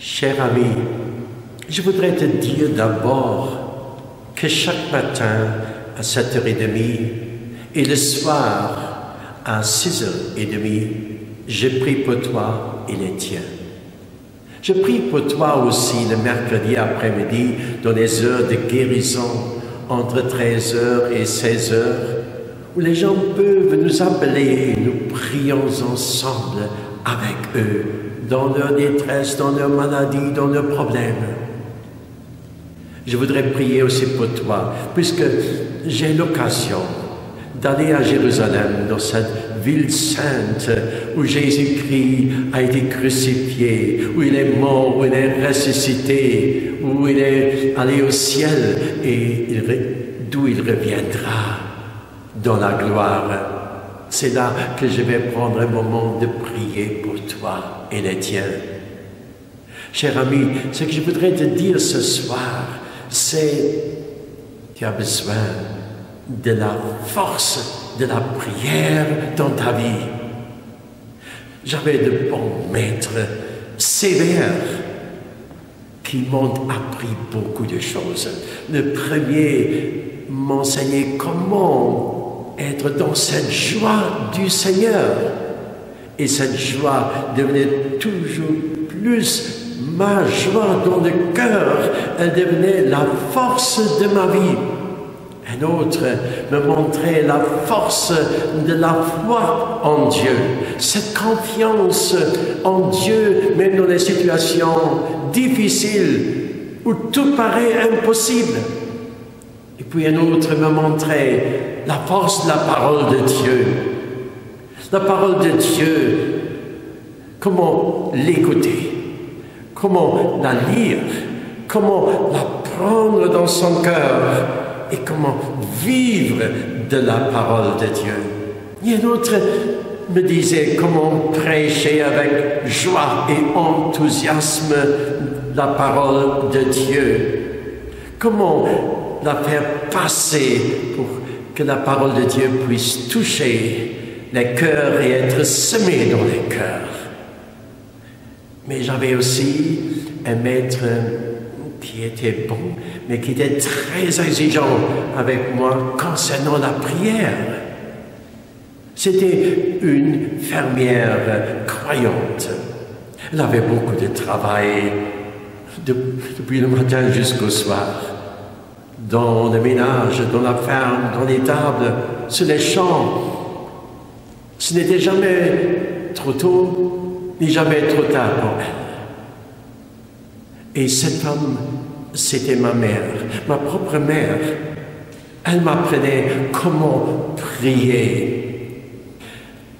Cher ami, je voudrais te dire d'abord que chaque matin à 7h30 et le soir à 6h30, je prie pour toi et les tiens. Je prie pour toi aussi le mercredi après-midi dans les heures de guérison entre 13h et 16h, où les gens peuvent nous appeler et nous prions ensemble avec eux dans leur détresse, dans leur maladie, dans leurs problèmes. Je voudrais prier aussi pour toi, puisque j'ai l'occasion d'aller à Jérusalem, dans cette ville sainte où Jésus-Christ a été crucifié, où il est mort, où il est ressuscité, où il est allé au ciel et d'où il reviendra dans la gloire. C'est là que je vais prendre un moment de prier pour toi et les tiens. Cher ami, ce que je voudrais te dire ce soir, c'est tu as besoin de la force de la prière dans ta vie. J'avais de bons maîtres sévères qui m'ont appris beaucoup de choses. Le premier m'enseignait comment être dans cette joie du Seigneur. Et cette joie devenait toujours plus ma joie dans le cœur. Elle devenait la force de ma vie. Un autre me montrait la force de la foi en Dieu, cette confiance en Dieu, même dans les situations difficiles où tout paraît impossible. Et puis un autre me montrait la force de la parole de Dieu. La parole de Dieu, comment l'écouter, comment la lire, comment la prendre dans son cœur, et comment vivre de la parole de Dieu. Et un autre me disait comment prêcher avec joie et enthousiasme la parole de Dieu. Comment la faire passer pour que la parole de Dieu puisse toucher les cœurs et être semée dans les cœurs. Mais j'avais aussi un maître qui était bon, mais qui était très exigeant avec moi concernant la prière. C'était une fermière croyante. Elle avait beaucoup de travail depuis le matin jusqu'au soir, dans le ménage, dans la ferme, dans les tables, sur les champs. Ce n'était jamais trop tôt, ni jamais trop tard pour elle. Et cette femme, c'était ma mère, ma propre mère. Elle m'apprenait comment prier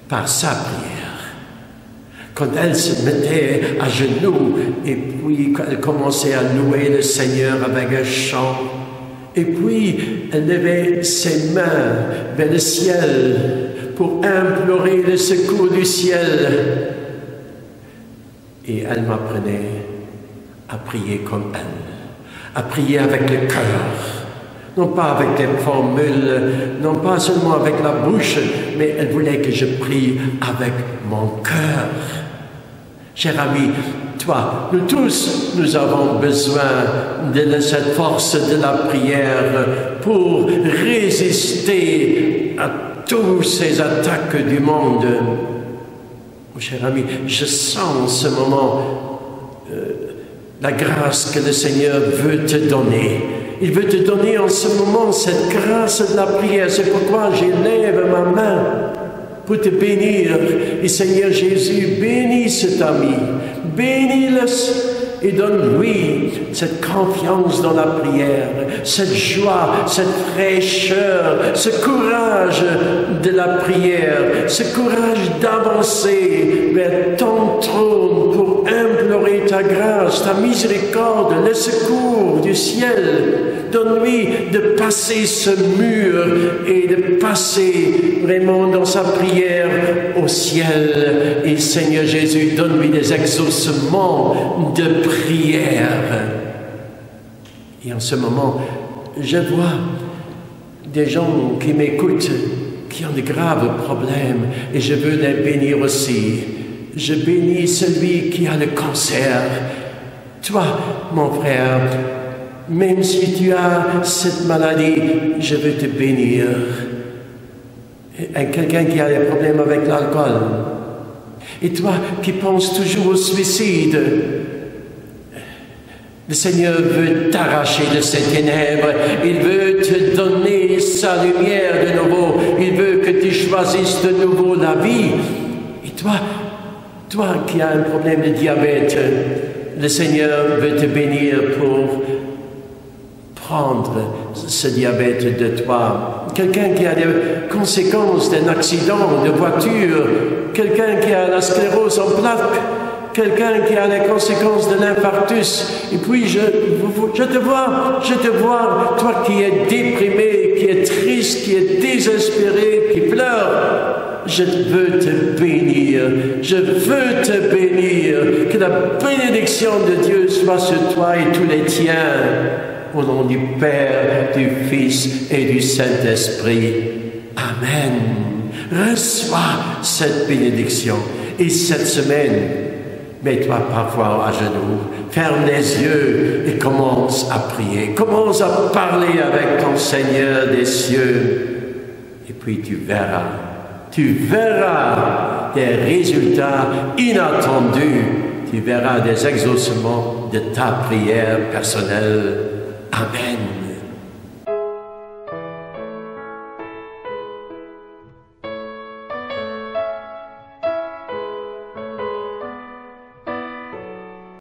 par sa prière. Quand elle se mettait à genoux et puis elle commençait à louer le Seigneur avec un chant, et puis elle levait ses mains vers le ciel pour implorer le secours du ciel. Et elle m'apprenait à prier comme elle, à prier avec le cœur, non pas avec des formules, non pas seulement avec la bouche, mais elle voulait que je prie avec mon cœur. Cher ami, toi, nous tous, nous avons besoin de cette force de la prière pour résister à toutes ces attaques du monde. Mon cher ami, je sens en ce moment la grâce que le Seigneur veut te donner. Il veut te donner en ce moment cette grâce de la prière. C'est pourquoi j'élève ma main pour te bénir. Et Seigneur Jésus, bénis cet ami. Bénis-le et donne-lui cette confiance dans la prière, cette joie, cette fraîcheur, ce courage de la prière, ce courage d'avancer vers ton trône pour implorer ta grâce, ta miséricorde, le secours du ciel. Donne-lui de passer ce mur et de passer vraiment dans sa prière au ciel. Et Seigneur Jésus, donne-lui des exaucements de prière. Et en ce moment, je vois des gens qui m'écoutent, qui ont de graves problèmes, et je veux les bénir aussi. Je bénis celui qui a le cancer. Toi, mon frère, même si tu as cette maladie, je veux te bénir. Quelqu'un qui a des problèmes avec l'alcool. Et toi qui penses toujours au suicide, le Seigneur veut t'arracher de ces ténèbres. Il veut te donner sa lumière de nouveau. Il veut que tu choisisses de nouveau la vie. Et toi qui as un problème de diabète, le Seigneur veut te bénir pour prendre ce diabète de toi. Quelqu'un qui a des conséquences d'un accident de voiture, quelqu'un qui a la sclérose en plaques, quelqu'un qui a les conséquences de l'infarctus. Et puis je te vois, toi qui es déprimé, qui es triste, qui es désespéré, qui pleure. Je veux te bénir, je veux te bénir, que la bénédiction de Dieu soit sur toi et tous les tiens, au nom du Père, du Fils et du Saint-Esprit. Amen. Reçois cette bénédiction. Et cette semaine, mets-toi parfois à genoux, ferme les yeux et commence à prier. Commence à parler avec ton Seigneur des cieux. Et puis tu verras des résultats inattendus. Tu verras des exaucements de ta prière personnelle. Amen.